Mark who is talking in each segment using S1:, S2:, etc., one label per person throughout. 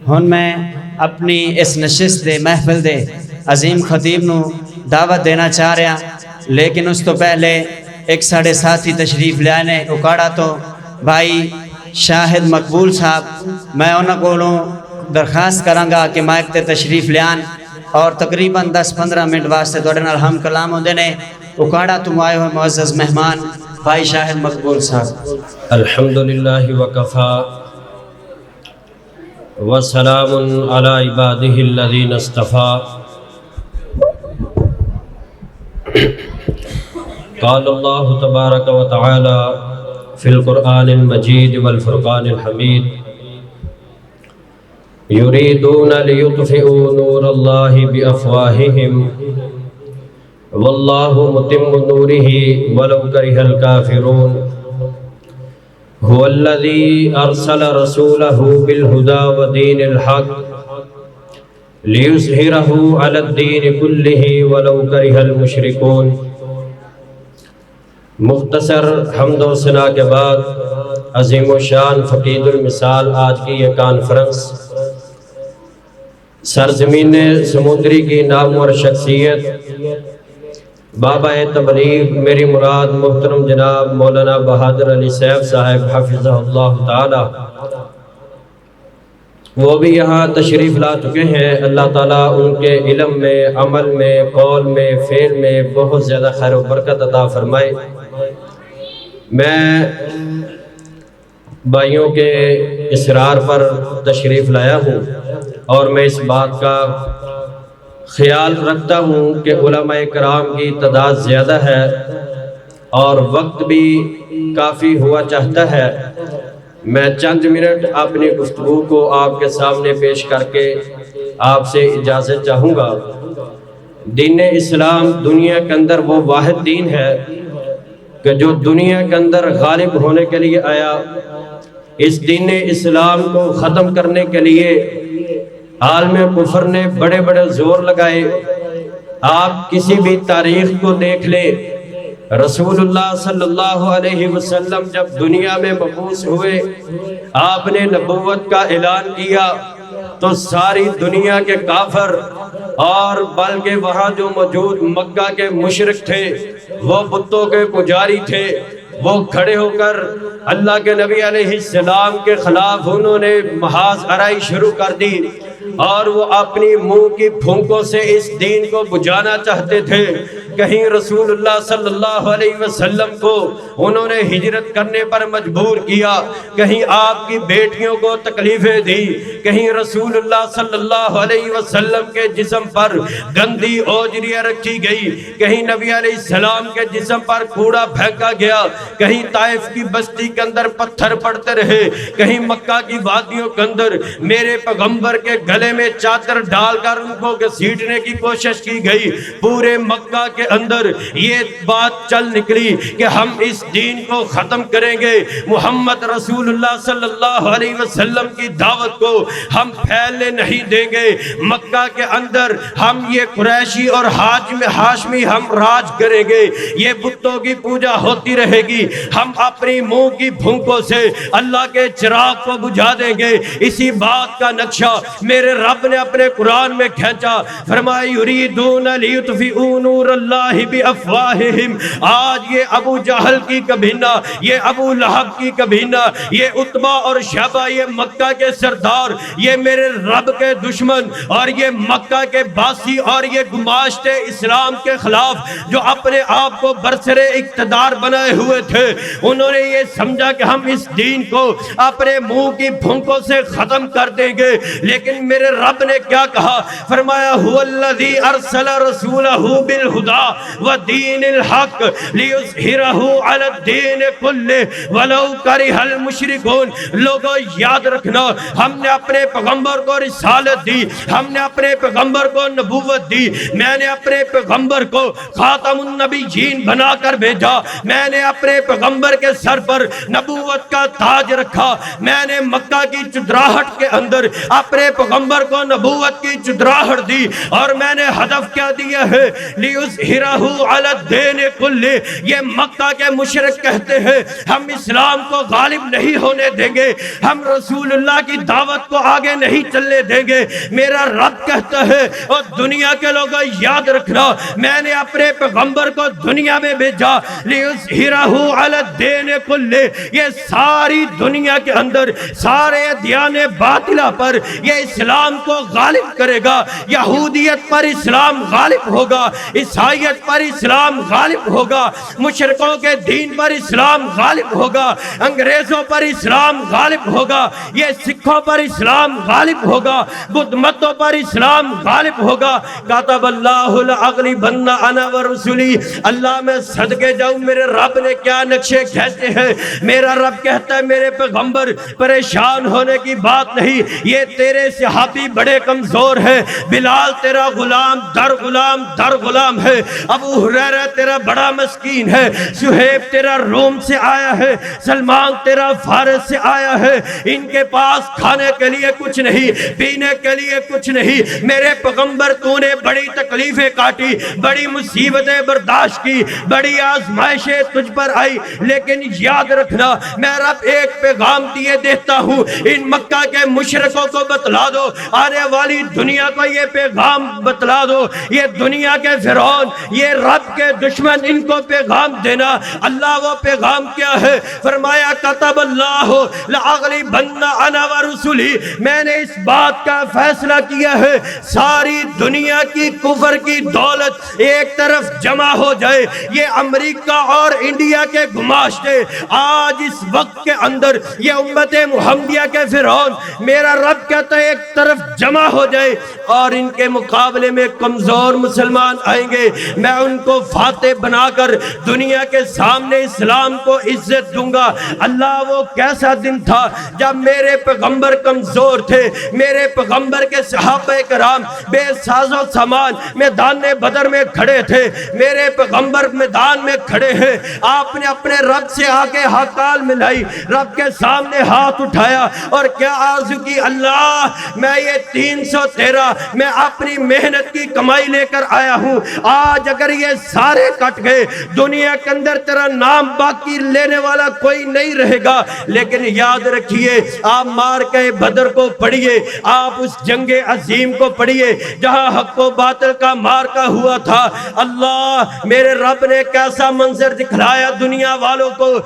S1: ہن میں اپنی اس نشست دے محفل دے عظیم خطیب نو دعوت دینا چاہ رہا، لیکن اس تو پہلے ایک ساڑھے ساتھی تشریف لے آنے اکاڑا تو بھائی شاہد مقبول صاحب، میں انہوں کو درخواست کرانگا کہ مائک تے تشریف لے آن اور تقریباً 10-15 منٹ واسطے توڑے نال ہم کلام ہوندے نے۔ اکاڑا تم آئے ہوئے معزز مہمان بھائی شاہد مقبول صاحب۔
S2: الحمدللہ وکفا وسلام علی عبادہ الذین اصطفیٰ۔ قال اللہ تبارک و تعالی فی القرآن المجید والفرقان الحمید یریدون لیطفئوا نور اللہ بافواہہم واللہ متم نورہ ولو کرہ الکافرون هو الذی ارسل رسولہ بالہدی ودین الحق لیظہرہ علی الدین کلہ ولو کرہ المشرکون۔ مختصر حمد و ثنا کے بعد عظیم و شان فقید المثال آج کی یہ کانفرنس سرزمین سمندری کی نامور شخصیت بابا تبلیغ میری مراد محترم جناب مولانا بہادر علی سیف صاحب حفظہ اللہ تعالی، وہ بھی یہاں تشریف لا چکے ہیں۔ اللہ تعالیٰ ان کے علم میں، عمل میں، قول میں، فعل میں بہت زیادہ خیر و برکت عطا فرمائے۔ میں بھائیوں کے اصرار پر تشریف لایا ہوں اور میں اس بات کا خیال رکھتا ہوں کہ علماء کرام کی تعداد زیادہ ہے اور وقت بھی کافی ہوا چاہتا ہے۔ میں چند منٹ اپنی گفتگو کو آپ کے سامنے پیش کر کے آپ سے اجازت چاہوں گا۔ دین اسلام دنیا کے اندر وہ واحد دین ہے کہ جو دنیا کے اندر غالب ہونے کے لیے آیا۔ اس دین اسلام کو ختم کرنے کے لیے عالم کفر نے بڑے بڑے زور لگائے۔ آپ کسی بھی تاریخ کو دیکھ لیں، رسول اللہ صلی اللہ علیہ وسلم جب دنیا میں مبعوث ہوئے، آپ نے نبوت کا اعلان کیا تو ساری دنیا کے کافر اور بلکہ وہاں جو موجود مکہ کے مشرک تھے، وہ بتوں کے پجاری تھے، وہ کھڑے ہو کر اللہ کے نبی علیہ السلام کے خلاف انہوں نے محاذ آرائی شروع کر دی اور وہ اپنی منہ کی پھونکوں سے اس دین کو بجھانا چاہتے تھے۔ کہیں رسول اللہ صلی اللہ علیہ وسلم کو انہوں نے ہجرت کرنے پر مجبور کیا، کہیں آپ کی بیٹیوں کو تکلیفیں دی، کہیں رسول اللہ صلی اللہ علیہ وسلم کے جسم پر گندی اوجریاں رکھی گئی، کہیں نبی علیہ السلام کے جسم پر کوڑا پھینکا گیا، کہیں طائف کی بستی کے اندر پتھر پڑتے رہے، کہیں مکہ کی وادیوں کے اندر میرے پیغمبر کے گلے میں چادر ڈال کر ان کو گھسیٹنے کی کوشش کی گئی۔ پورے مکہ کے اندر یہ بات چل نکلی کہ ہم اس دین کو ختم کریں گے، محمد رسول اللہ صلی اللہ علیہ وسلم کی دعوت کو ہم پھیلنے نہیں دیں گے۔ مکہ کے اندر ہم یہ قریشی اور ہاشمی ہم راج کریں گے، یہ بتوں کی پوجا ہوتی رہے گی، ہم اپنی منہ کی پھونکوں سے اللہ کے چراغ کو بجھا دیں گے۔ اسی بات کا نقشہ میرے رب نے اپنے قرآن میں کھینچا، فرمایا یریدون لیطفئوا نور اللہ بافواہہم۔ آج یہ ابو جہل کی کبینہ، یہ ابو لہب کی کبینہ، یہ عتبہ اور شیبہ، یہ مکہ کے سردار، یہ میرے رب کے دشمن اور یہ مکہ کے باسی اور یہ گماشت اسلام کے خلاف جو اپنے آپ کو برسر اقتدار بنائے ہوئے تھے، انہوں نے یہ سمجھا کہ ہم اس دین کو اپنے منہ کی پھونکوں سے ختم کر دیں گے۔ لیکن میرے رب نے کیا کہا؟ فرمایا هو الذی ارسل رسولہ بالہدی ودین الحق لیظہرہ علی الدین کلہ ولو کرہ المشرکون۔ لوگوں یاد رکھنا، ہم نے اپنے پیغمبر کو رسالت دی، ہم نے اپنے پیغمبر کو نبوت دی، میں نے اپنے پیغمبر کو خاتم النبیین بنا کر بھیجا، میں نے اپنے پیغمبر کے سر پر نبوت کا تاج رکھا، میں نے مکہ کی چدراہٹ کے اندر اپنے پیغمبر کو نبوت کی چدراہٹ دی، اور میں نے ہدف کیا دیا ہے؟ لیظہرہ لیظہرہ علی الدین کلہ، یہ مکہ کے مشرک کہتے ہیں ہم اسلام کو غالب نہیں ہونے دیں گے، ہم رسول اللہ کی دعوت کو آگے نہیں چلنے دیں گے۔ میرا رب کہتا ہے اور دنیا کے لوگوں یاد رکھنا، میں نے اپنے پیغمبر کو دنیا میں بھیجا لیظہرہ علی الدین کلہ، یہ ساری دنیا کے اندر سارے ادیان باطلہ پر یہ اسلام کو غالب کرے گا۔ یہودیت پر اسلام غالب ہوگا، عیسائیت پر اسلام غالب ہوگا، مشرکوں کے دین پر اسلام غالب ہوگا، انگریزوں پر اسلام غالب ہوگا، یہ سکھوں پر اسلام غالب ہوگا، بدھ متوں پر اسلام غالب ہوگا۔ کتب اللہ لأغلبن انا ورسلی، اللہ میں صدقے جاؤں میرے رب نے کیا نقشے کھینچے ہیں۔ میرا رب کہتا ہے میرے پیغمبر پریشان ہونے کی بات نہیں، یہ تیرے صحابی بڑے کمزور ہیں، بلال تیرا غلام در غلام در غلام ہے، ابو ہریرہ تیرا بڑا مسکین ہے، صہیب تیرا روم سے آیا ہے، سلمان تیرا فارس سے آیا ہے، ان کے پاس کھانے کے لیے کچھ نہیں، پینے کے لیے کچھ نہیں۔ میرے پیغمبر تو نے بڑی تکلیفیں کاٹی، بڑی مصیبتیں برداشت کی، بڑی آزمائشیں تجھ پر آئی، لیکن یاد رکھنا میں رب ایک پیغام دیے دیتا ہوں، ان مکہ کے مشرکوں کو بتلا دو، آنے والی دنیا کو یہ پیغام بتلا دو، یہ دنیا کے فرعون، یہ رب کے دشمن، ان کو پیغام دینا۔ اللہ وہ پیغام کیا ہے؟ فرمایا کتب اللہ لأغلبن انا ورسلی، میں نے اس بات کا فیصلہ کیا ہے ساری دنیا کی کفر کی دولت ایک طرف جمع ہو جائے۔ یہ امریکہ اور انڈیا کے گماشتے آج اس وقت کے اندر یہ امت محمدیہ کے فرعون، میرا رب کہتا ہے ایک طرف جمع ہو جائے اور ان کے مقابلے میں کمزور مسلمان آئیں گے، میں ان کو فاتح بنا کر دنیا کے سامنے اسلام کو عزت دوں گا۔ اللہ وہ کیسا دن تھا جب میرے پیغمبر کمزور تھے، میرے پیغمبر کے صحابہ کرام بے ساز و سامان میدان بدر میں کھڑے تھے، میرے پیغمبر میدان میں کھڑے ہیں، آپ نے اپنے رب سے آ کے ہاتھ ملائی، رب کے سامنے ہاتھ اٹھایا اور کیا آرزو کی؟ اللہ میں یہ 313 میں اپنی محنت کی کمائی لے کر آیا ہوں، آج اگر یہ سارے کٹ گئے دنیا کے اندر تیرا نام باقی لینے والا کوئی نہیں رہے گا۔ لیکن یاد رکھیے آپ مارکہ بدر کو پڑھیے، آپ اس جنگ عظیم کو پڑھیے جہاں حق و باطل کا مارکہ ہوا تھا۔ اللہ میرے رب نے کیسا منظر دکھلایا دنیا والوں کو،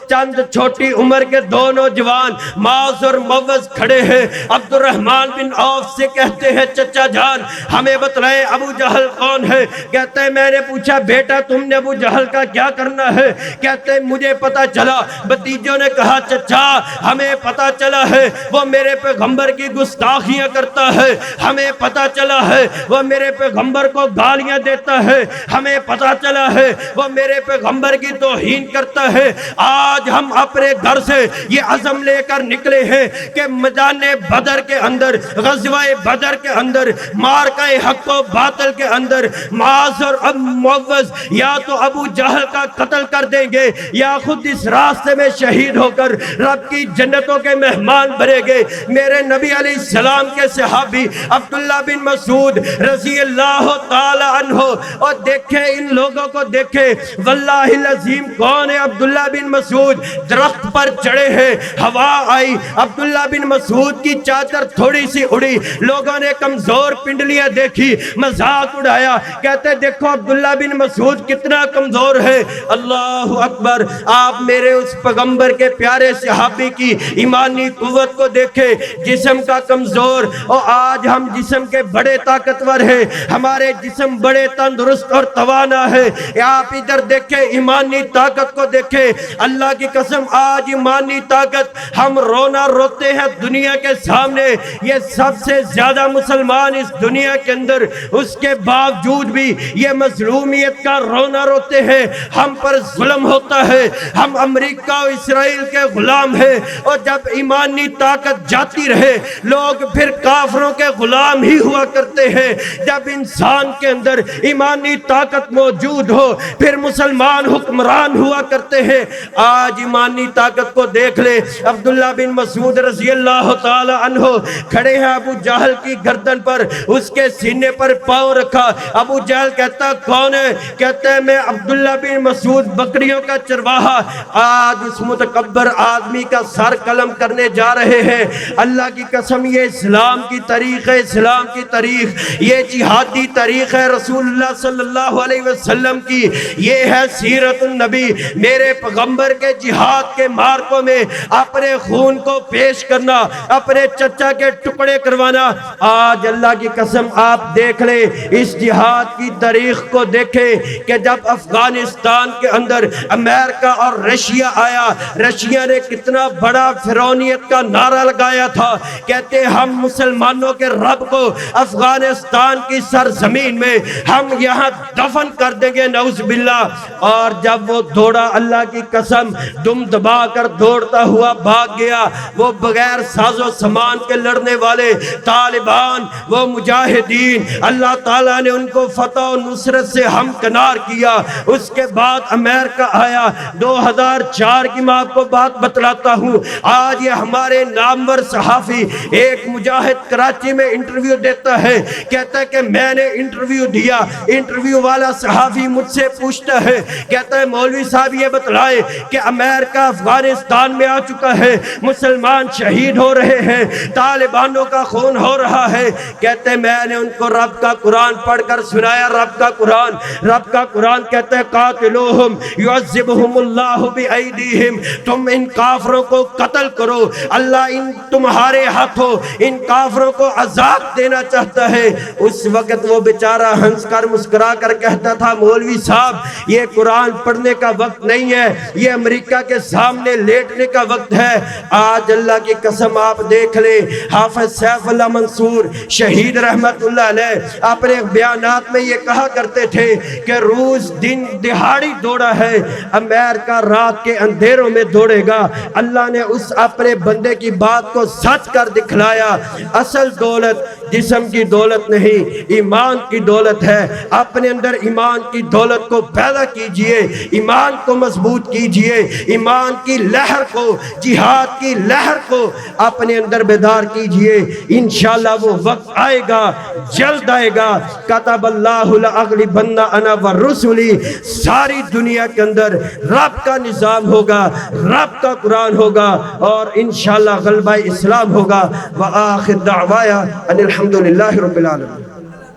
S2: چند چھوٹی عمر کے دو نوجوان معاذ اور موز کھڑے ہیں، عبد الرحمن بن عوف سے کہتے ہیں چچا جان ہمیں بتلائیں ابو جہل کون ہے؟ کہتے ہیں میں نے پوچھا بیٹا تم نے ابو جہل کا کیا کرنا ہے؟ کہتے ہیں مجھے پتا چلا۔ بتیجوں نے کہا چچا ہمیں پتا چلا ہے وہ میرے پیغمبر کی گستاخیاں کرتا ہے، ہمیں پتا چلا ہے وہ میرے پیغمبر کو گالیاں دیتا ہے، ہمیں پتا چلا ہے وہ میرے پیغمبر کی توہین کرتا ہے۔ آج ہم اپنے گھر سے یہ عزم لے کر نکلے ہیں کہ میدان بدر کے اندر، غزوہ بدر کے اندر، مارکہ حق و باطل کے اندر معاذ اور معوذ یا تو ابو جہل کا قتل کر دیں گے یا خود اس راستے میں شہید ہو کر رب کی جنتوں کے مہمان بنیں گے۔ میرے نبی علیہ السلام کے صحابی عبداللہ بن مسعود رضی اللہ تعالی عنہ، اور دیکھیں ان لوگوں کو دیکھیں، واللہ العظیم کون ہے عبداللہ بن مسعود؟ درخت پر چڑھے ہیں، ہوا آئی، عبداللہ بن مسعود کی چادر تھوڑی سی اڑی، لوگوں نے کمزور پنڈلیاں دیکھی، مذاق اڑایا، کہتے دیکھو عبداللہ بن مسعود کتنا کمزور ہے۔ اللہ اکبر، آپ میرے اس پیغمبر کے پیارے صحابی کی ایمانی قوت کو دیکھیں، جسم کا کمزور، اور آج ہم جسم کے بڑے طاقتور ہیں، ہمارے جسم بڑے تندرست اور توانا ہے۔ آپ ادھر دیکھیں ایمانی طاقت کو دیکھیں، اللہ کی قسم آج ایمانی طاقت ہم رونا روتے ہیں دنیا کے سامنے، یہ سب سے زیادہ مسلمان اس دنیا کے اندر، اس کے باوجود بھی یہ مظلومیت کا رونا روتے ہیں، ہم پر ظلم ہوتا ہے، ہم امریکہ و اسرائیل کے غلام ہیں، اور جب ایمانی طاقت جاتی رہے لوگ پھر کافروں کے غلام ہی ہوا کرتے ہیں۔ جب انسان کے اندر ایمانی طاقت موجود ہو پھر مسلمان حکمران ہوا کرتے ہیں۔ آج ایمانی طاقت کو دیکھ لے. عبداللہ بن مسعود رضی اللہ تعالی عنہ کھڑے ہیں ابو جہل کی گردن پر, اس کے سینے پر پاؤں رکھا. ابو جہل کہتا کون ہے؟ کہتا ہے میں عبداللہ بن مسعود بکریوں کا چرواہا. آج اس متکبر آدمی کا سر قلم کرنے جا رہے ہیں. اللہ کی قسم یہ اسلام کی تاریخ ہے, اسلام کی تاریخ, یہ جہادی تاریخ ہے رسول اللہ صلی اللہ علیہ وسلم کی. یہ ہے سیرت النبی. میرے پیغمبر کے جہاد کے مارکوں میں اپنے خون کو پیش کرنا, اپنے چچا کے ٹکڑے کروانا. آج اللہ کی قسم آپ دیکھ لیں, اس جہاد کی تاریخ کو دیکھیں کہ جب افغانستان کے اندر امریکہ اور رشیا آیا, رشیا نے کتنا بڑا فرعونیت کا نعرہ لگایا تھا. کہتے ہم مسلمانوں کے رب کو افغانستان کی سرزمین میں ہم یہاں دفن کر دیں گے, نعوذ باللہ. اور جب وہ دوڑا, اللہ کی قسم دم دبا کر دوڑتا ہوا بھاگ گیا. وہ بغیر ساز و سامان کے لڑنے والے طالبان, وہ مجاہدین, اللہ تعالیٰ نے ان کو فتح و نصرت سے ہمکنار کیا. اس کے بعد امریکہ آیا 2004 کی. میں آپ کو بات بتلاتا ہوں, آج یہ ہمارے نامور صحافی, ایک مجاہد کراچی میں انٹرویو دیتا ہے, کہتا ہے کہ میں نے انٹرویو دیا. انٹرویو والا صحافی مجھ سے پوچھتا ہے, کہتا ہے مولوی صاحب یہ بتلائے کہ امریکہ افغانستان میں آ چکا ہے, مسلمان شہید ہو رہے ہیں, طالبانوں کا خون ہو رہا ہے. کہتے ہیں میں نے ان کو رب کا قرآن پڑھ کر سنایا. رب کا قرآن کہتا ہے قاتلوہم یعذبہم اللہ بایدیہم, تم ان کافروں کو قتل کرو, اللہ ان تمہارے ہاتھوں ان کافروں کو عذاب دینا چاہتا ہے. اس وقت وہ بیچارہ ہنس کر مسکرا کر کہتا تھا مولوی صاحب یہ قرآن پڑھنے کا وقت نہیں ہے, یہ امریکہ کے سامنے لیٹنے کا وقت ہے. آج اللہ کی قسم آپ دیکھ لیں, حافظ سیف اللہ منصور شہید رحمت اللہ علیہ اپنے بیانات میں یہ کہا کرتے تھے کہ روز دن دہاڑی دوڑا ہے, امریکہ رات کے اندھیروں میں دوڑے گا. اللہ نے اس اپنے بندے کی بات کو سچ کر دکھلایا. اصل دولت جسم کی دولت نہیں, ایمان کی دولت ہے. اپنے اندر ایمان کی دولت کو پیدا کیجئے, ایمان کو مضبوط کیجئے, ایمان کی لہر کو, جہاد کی لہر کو اپنے اندر بیدار کیجئے. انشاءاللہ وہ وقت آئے گا, جلد آئے گا. کتب اللہ لأغلبن انا ورسلی, ساری دنیا کے اندر رب کا نظام ہوگا, رب کا قرآن ہوگا, اور انشاءاللہ غلبہ اسلام ہوگا. وآخر دعوایا ان الحمدللہ رب العالمین.